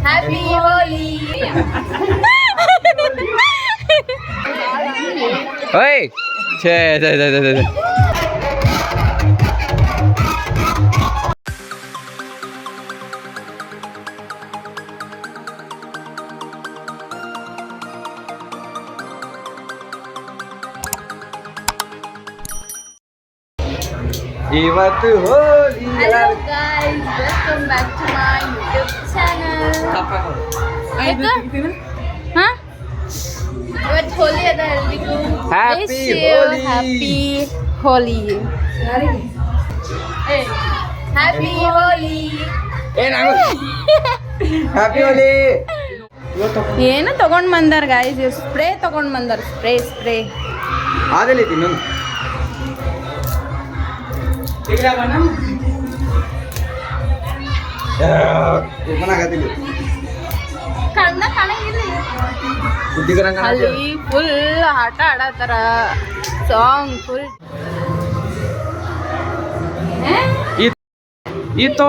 Happy ಹೋಲಿ. ಓಯ್ ಛೇ ಇವತ್ತು ಹೋಲಿ. Hello guys, welcome back to my YouTube channel. ಇವತ್ತು ಹೋಲಿ ಅದ ಎಲ್ರಿಗೂ. Happy Holi. ಹ್ಯಾಪಿ ಹೋಲಿ. ಹ್ಯಾಪಿ ಹೋಲಿ. ಹ್ಯಾಪಿ ಹೋಲಿ. ಏನು ತಗೊಂಡ್ ಬಂದಾರ ಗಾಯ್ಸ್, ಸ್ಪ್ರೇ ತಗೊಂಡ್ ಬಂದಾರ. ಸ್ಪ್ರೇ ಆದಲ್ಲಿ ತಿನ್ನು ಕಣ್ಣ ಕಾಣಂಗಿಲ್ಲ. ಅಲ್ಲಿ ಫುಲ್ ಆಟ ಆಡತ್ತಾರ. ಸಾಂಗ್ ಫುಲ್ ಈತೋ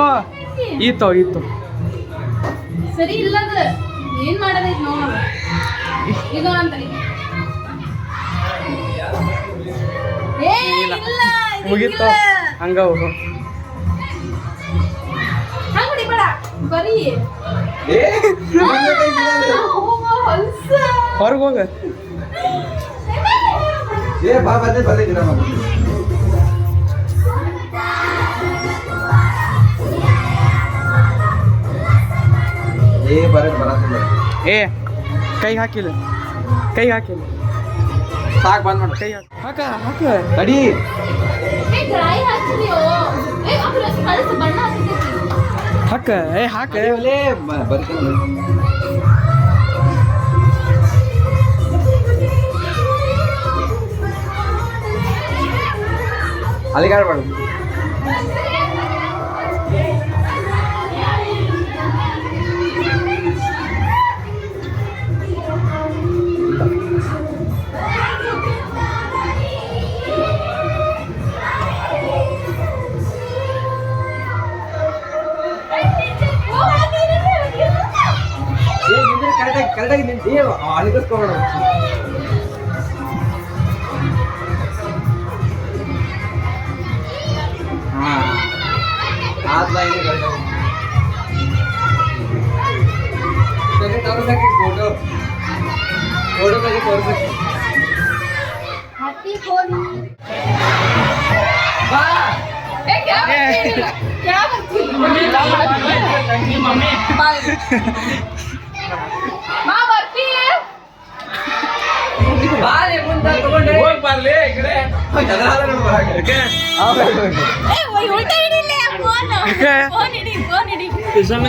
ಸರಿ ಇಲ್ಲದ ಏನ್ ಮಾಡೋದೈತಿ ನೋಡ. ಇದು ಅಂತಾನೆ ಮುಗೀತು ಹಂಗ ಹೋಗು. ಬರೀ ಹೊರಗೆ ಹೋಗ. ಏ ಕೈ ಹಾಕಿಲ್ಲ ಸಾಕು ಬಂದ್ ಮಾಡು. ಕೈ ಹಾಕ ತಡಿ. ಹಾಕ ಅಲ್ಲಿಗೆ ಆಡ್ಬಾರ್ದು. ಕರೆಕ್ಟಾಗಿ ನಿಂತು ಅಲ್ಲಿಗಿಸ್ಕೊಬೇಡ. ಫೋಟೋ ತೋರಿಸಕ್ಕೆ ಹ್ಯಾಪಿ ಹೋಲಿ.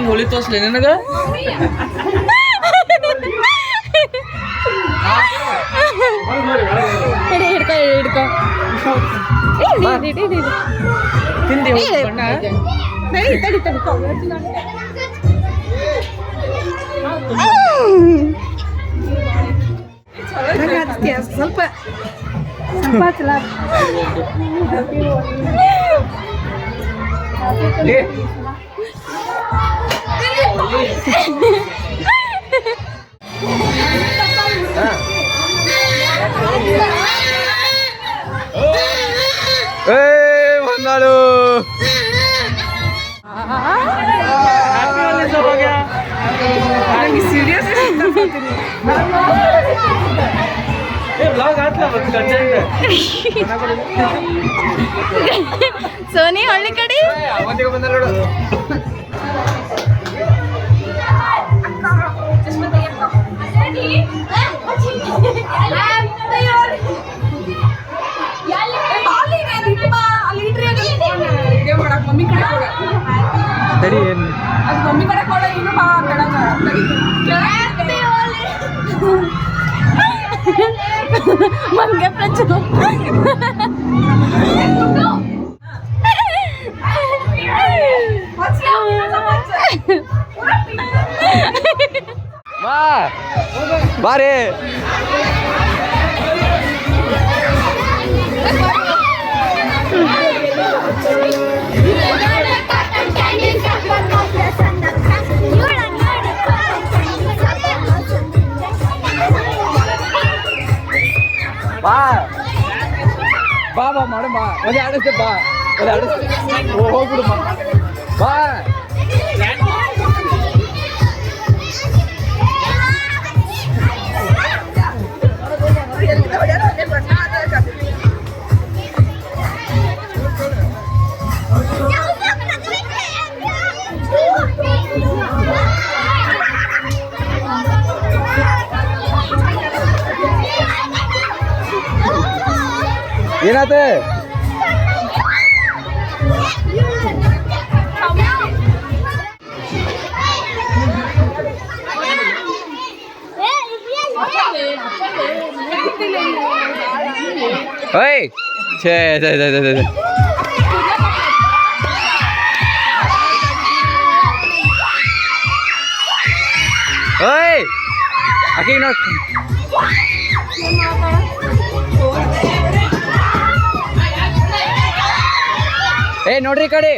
ಹೋಲಿ ತೋರ್ಸ್ಲಿ ನನಗ. ಹಿಡ್ಕೊ ತಿಂದಿ ಸ್ವಲ್ಪ ಚಲೋ. ಬಂದಾಳು. ಸೋನಿ ಹಳ್ಳಿ ಕಡೆ ಮಮ್ಮಿ ಕಡೆ ತಡಿ ಏನು ಅದು ಮಮ್ಮಿ ಕಡೆ ಕೊಡ ಇನ್ನು ಬಾ ಮಂಗೆ ಪ್ರಚು ಬಾರೆ ಒಂದು ಆಡಿಸ್ತೆ ಬಾ ಒಂದು ಆಡಿಸ್ತೆ ಹೋಗ್ಬಿಡು ಬಾ ಏನಾಯ್ತು ಓಯ್ ಛೇ ಛೇ ಛೇ ಛೇ ಛೇ ಓಯ್ ಆಕೆ ನೋಡಿ ಏ ನೋಡ್ರಿ ಈ ಕಡೆ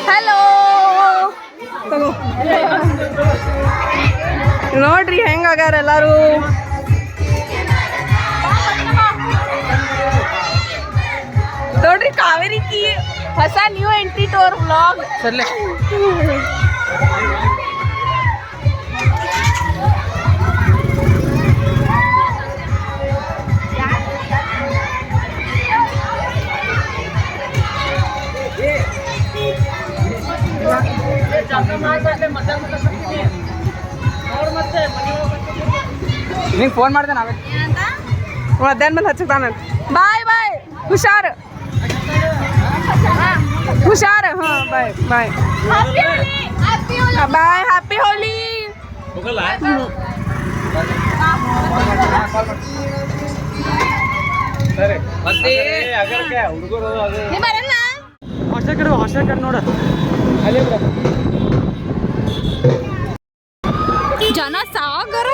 ಹಲೋ ನೋಡ್ರಿ ಹೆಂಗಾಗ್ಯಾರ ಎಲ್ಲಾರು ನೋಡ್ರಿ ಕಾವೇರಿ ಕಿ ಹೊಸ ನ್ಯೂ ಎಂಟ್ರಿ ಟೋರ್ ವ್ಲಾಗ್ ಸರ್ಲೆ ನಿಂಗೆ ಫೋನ್ ಮಾಡ್ದೆ ನಾವೇ ಮಧ್ಯಾಹ್ನ ಮೇಲೆ ಹಚ್ಚತಾನ ಬಾಯ್ ಬಾಯ್ ಹುಷಾರ್ ಹುಷಾರ್ ಹಾಂ ಬಾಯ್ ಬಾಯ್ ಬಾಯ್ ಹ್ಯಾಪಿ ಹೋಲಿ ಮತ್ತೆ ಹಾಸ್ಟೆಲ್ ಕಡೆ ನೋಡ ಅಲ್ಲಿ ಜನ ಸಾಗರ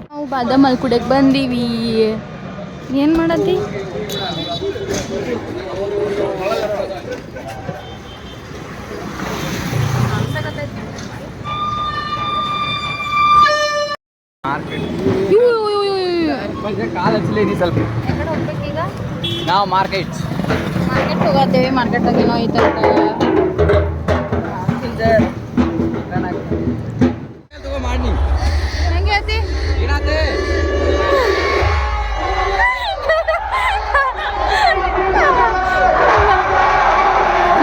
ನಾವು ಬಾದಾಮ್ ಅಲ್ಲಿ ಕುಡಿಯಕ್ಕೆ ಬಂದೀವಿ ಏನು ಮಾಡತ್ತಿ ಕಾಲ್ ಹಚ್ಚಲೇ ನೀ ಸ್ವಲ್ಪ ನಾವು ಮಾರ್ಕೆಟ್ ಹೋಗತ್ತೇವೆ ಮಾರ್ಕೆಟ್ದಾಗ ಏನೋ ಐತೆ ತಗೋ ಮಾಡಿ ಹೆಂಗೆ ಐತಿ ಏನಾತೆ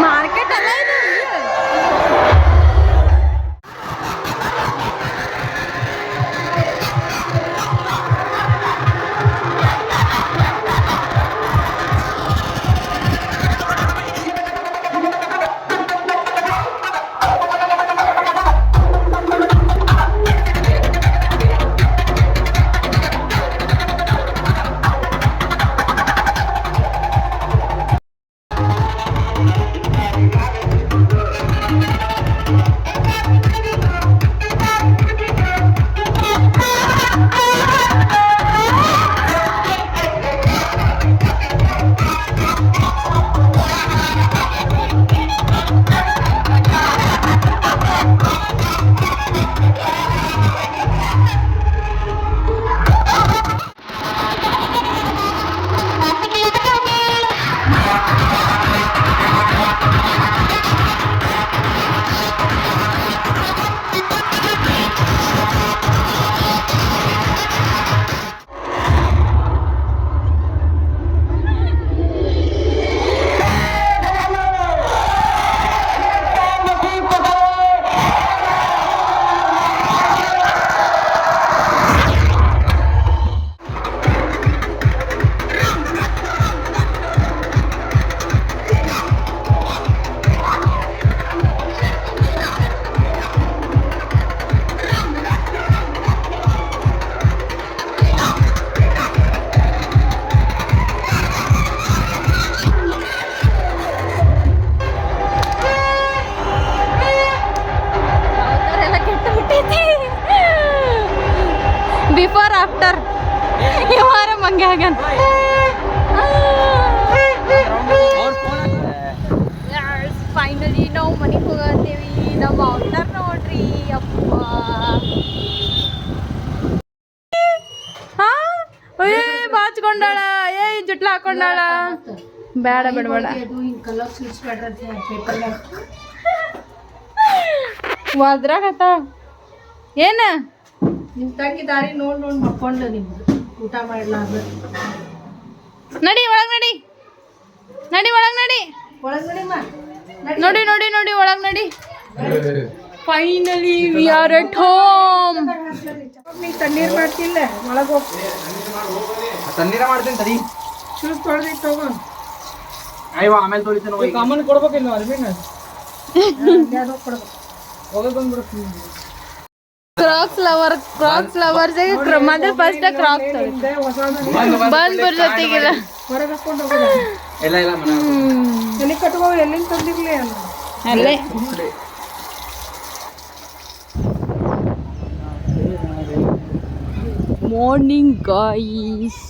ಮಾರ್ಕೆಟ್ ಅಲ್ಲ ಇದು ಹಂಗೆ ಆಗ್ಯಾನ ಫೈನಲಿ ನಾವು ಮನೆಗೆ ಹೋಗತ್ತೇವಿ ನಮ್ಮ ಔಟರ್ ನೋಡ್ರಿ ಅಪ್ಪ ಏ ಬಾಚ್ಕೊಂಡಾಳ ಏ ಜುಟ್ಲ ಹಾಕೊಂಡಾಳ ಬೇಡ ಬೇಡ ಬೇಡ ಒದ್ರಾಗತ್ತ ಏನ ನಿಮ್ ತಂಗಿ ದಾರಿ ನೋಡ್ ಮಕ್ಕೊಂಡು ನಿಮ್ದು ಊಟ ಮಾಡ್ಲಾರ್ದು ನಡಿ ಒಳಗ್ ನಡಿ ನಡಿ ಒಳಗ್ ನಡಿ ಒಳಗ್ ನಡಿಮ್ಮ ನೋಡಿ ನೋಡಿ ನೋಡಿ ಒಳಗ್ ನಡಿ finally we are at home ನೀ ತಣ್ಣೀರ್ ಮಾಡ್ತಿಲ್ಲ ಒಳಗ್ ಹೋಗ್ ತಣ್ಣೀರ ಮಾಡ್ತೀನಿ ತಡಿ ಶೂಸ್ ತೊಳ್ದಿಟ್ಟು ಹೋಗು ಅಯ್ಯೋ ಆಮೇಲೆ ತೊಳಿತೇನೆ ಕಾಮನ್ ಕೊಡ್ಬೇಕಿಲ್ಲ ಅಲ್ವೇನ ಯಾವ್ದೋ ಕೊಡ್ಬೇಕು ಹೋಗೋದು ಬಂದ್ಬಿಡ್ತೀನಿ ಕ್ರಾಕ್ಸ್ ಲವರ್ಸ್ ಮೊದಲು ಫಸ್ಟ್ ಕ್ರಾಕ್ಸ್ ಬಂದ್ ಬರ್ ಜೊತೆಗಿಲ್ಲ ಹೊರಗೆ ಹಾಕೊಂಡು ಹೋಗೋದು ಇಲ್ಲ ಇಲ್ಲ ಮನೆ ಎಲ್ಲಿ ಕಟ್ಕೋ ಎಲ್ಲಿಂದ ತಂದಿರ್ಲಿ ಅಲ್ಲ ಅಲ್ಲೇ ಮಾರ್ನಿಂಗ್ ಗಾಯ್ಸ್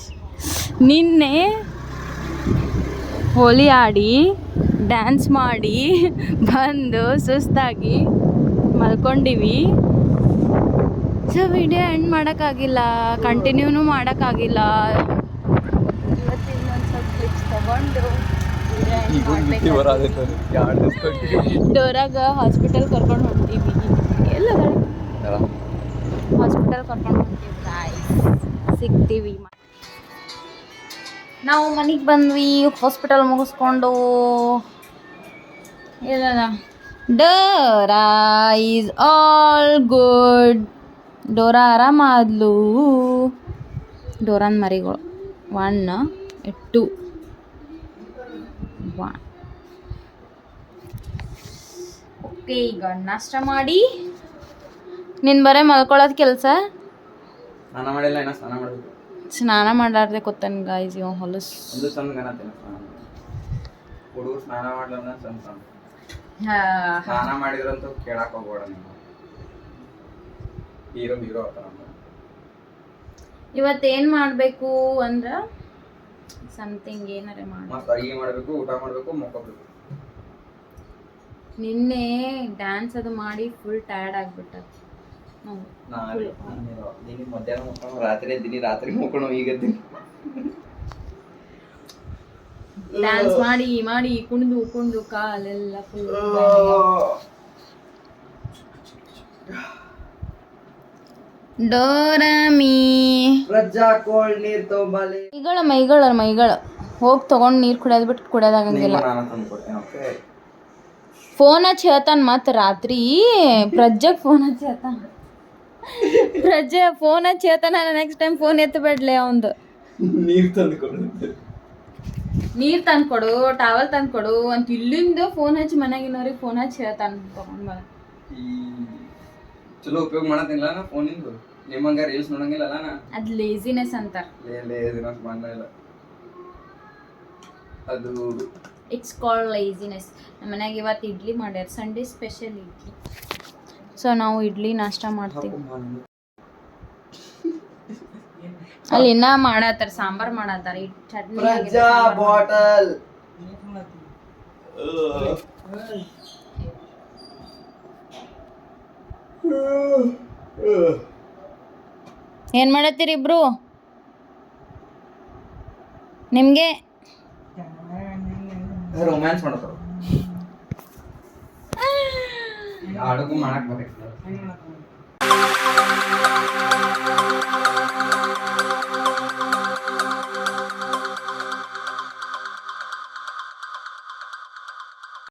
ನಿನ್ನೆ ಹೋಲಿ ಆಡಿ ಡ್ಯಾನ್ಸ್ ಮಾಡಿ ಬಂದು ಸುಸ್ತಾಗಿ ಮಲ್ಕೊಂಡಿವಿ ಸೊ ವಿಡಿಯೋ ಎಂಡ್ ಮಾಡೋಕ್ಕಾಗಿಲ್ಲ ಕಂಟಿನ್ಯೂನು ಮಾಡೋಕ್ಕಾಗಿಲ್ಲ ಇವತ್ತು ಇನ್ನೊಂದು ಸ್ವಲ್ಪ ಕ್ಲಿಪ್ಸ್ ತೊಗೊಂಡು ಡೋರಾಗ ಹಾಸ್ಪಿಟಲ್ ಕರ್ಕೊಂಡು ಹೊಂಟೀವಿ ಎಲ್ಲ ಹಾಸ್ಪಿಟಲ್ ಕರ್ಕೊಂಡು ಹೊಂಟೀವಿ ಗಾಯ್ಸ್ ಸಿಗ್ತೀವಿ ನಾವು ಮನೆಗೆ ಬಂದ್ವಿ ಹಾಸ್ಪಿಟಲ್ ಮುಗಿಸ್ಕೊಂಡು ಇಲ್ಲ Dora is all good Dora ಆರಾಮಾದ್ಲು ಡೋರಾನ್ ಮರಿಗಳು 1 2 1 ಓಕೆ ಈಗ ನಾಷ್ಟ ಮಾಡಿ ನಿನ್ನ ಬರೇ ಮಲ್ಕೊಳ್ಳೋದು ಕೆಲಸ ಸ್ನಾನ ಮಾಡಿಲ್ಲ ಇನ್ನ ಸ್ನಾನ ಮಾಡಬೇಕು ಸ್ನಾನ ಮಾಡಾರ್ದೆ ಕೊತ್ತಾನ ಗಾಯ್ಸ್ ಇವ ಹೊಲಸ್ ಒಂದು ಸಣ್ಣ ಗಣತೇನೆ ಹುಡುಗರು ಸ್ನಾನ ಮಾಡ್ಲನ್ನ ಸಣ್ಣ ಸ್ನಾನ ಮಾಡಿದ್ರಂತೂ ಕೇಳಕ್ ಹೋಗ್ಬೇಡ ನೀವು ಹೀರೋ ಆತರ ಇವತ್ತೇನು ಮಾಡಬೇಕು ಅಂದ್ರೆ ಸಮಥಿಂಗ್ ಏನಾರೆ ಮಾಡಿ ಮತ್ತೆ ಅಡಿಗೆ ಮಾಡಬೇಕು ಊಟ ಮಾಡಬೇಕು ಮಕ್ಕೋಬೇಕು ನಿನ್ನೆ ಡ್ಯಾನ್ಸ್ ಅದು ಮಾಡಿ ಫುಲ್ ಟಯರ್ಡ್ ಆಗ್ಬಿಟ್ಟ ನೀನು ಮಧ್ಯಾಹ್ನ ಮುಕ್ಕೊಂಡು ರಾತ್ರಿ ಎದ್ದೀನಿ ರಾತ್ರಿ ಮುಕ್ಕೊಂಡು ಈಗ ಎದ್ದೀನಿ ಡ್ಯಾನ್ಸ್ ಮಾಡಿ ಮಾಡಿ ಕುಣಿದು ಕಾಲೆಲ್ಲ ಫುಲ್ ಡೋರಾಮಿ ಪ್ರಜ್ಜಾ ಕೋಲ್ಡ್ ನೀರ್ ತೊಂಬಲಿ ಮೈಗಳ ಹೋಗಿ ತಗೊಂಡು ನೀರು ಕುಡಿಯೋದು ಬಿಟ್ಟು ಕುಡಿಯೋದಾಗಂಗಿಲ್ಲ ನಾನು ತಂದ್ಕೊಡ್ತೇನೆ ಓಕೆ ಫೋನ್ ಹಚ್ಚಿ ಹೇಳ್ತಾನ ಮತ್ತೆ ರಾತ್ರಿ ಪ್ರಜ್ಜಾಗ್ ಫೋನ್ ಹಚ್ಚಿ ಹೇಳ್ತಾನ ಫೋನ್ ಹಚ್ಚಿ ಹೇಳ್ತಾನ ನೆಕ್ಸ್ಟ್ ಟೈಮ್ ಫೋನ್ ಎತ್ತಬೇಡ್ಲೆ ಅವಂದು ನೀರು ತಂದ್ಕೊಡು ಟವಲ್ ತಂದ್ಕೊಡು ಅಂತ ಇಲ್ಲಿಂದ ಫೋನ್ ಹಚ್ಚಿ ಮನೆಗಿನವ್ರಿಗೆ ಫೋನ್ ಹಚ್ಚಿ ಹೇಳ್ತಾನ ತಗೊಂಡ್ ಬರ ಚಲೋ ಉಪಯೋಗ ಮಾಡತ್ತಿಲ್ಲ ನಾ ಫೋನಿಂದು ನಿಮ್ಮಂಗ ರೀಲ್ಸ್ ನೋಡಂಗಿಲ್ಲ ನಾ ಅದ್ ಲೇಜಿನೆಸ್ ಅಂತಾರ ಲೇಜಿನೆಸ್ ಮಾಡಲ್ಲ ಅದು ಇಟ್ಸ್ ಕಾಲ್ಡ್ ಲೇಜಿನೆಸ್ ನಮ್ಮ ಮನ್ಯಾಗ ಇವತ್ತು ಇಡ್ಲಿ ಮಾಡ್ಯಾರ ಸಂಡೇ ಸ್ಪೆಷಲ್ ಇಡ್ಲಿ ಸೊ ನಾವು ಇಡ್ಲಿ ನಾಷ್ಟ ಮಾಡ್ತೀವಿ ಅಲ್ಲಿ ಇನ್ನ ಮಾಡತ್ತಾರ ಸಾಂಬಾರ್ ಮಾಡತ್ತಾರ ಚಟ್ನಿ ಪ್ರಜ್ಜಾ ಬಾಟಲ್ ಏನ್ ಮಾಡತ್ತೀರಿ ಇಬ್ರು ನಿಮ್ಗೆ ರೊಮ್ಯಾನ್ಸ್ ಮಾಡತ್ತಾರ ಅಡುಗು ಮಾಡಕ್ ಬರಬೇಕು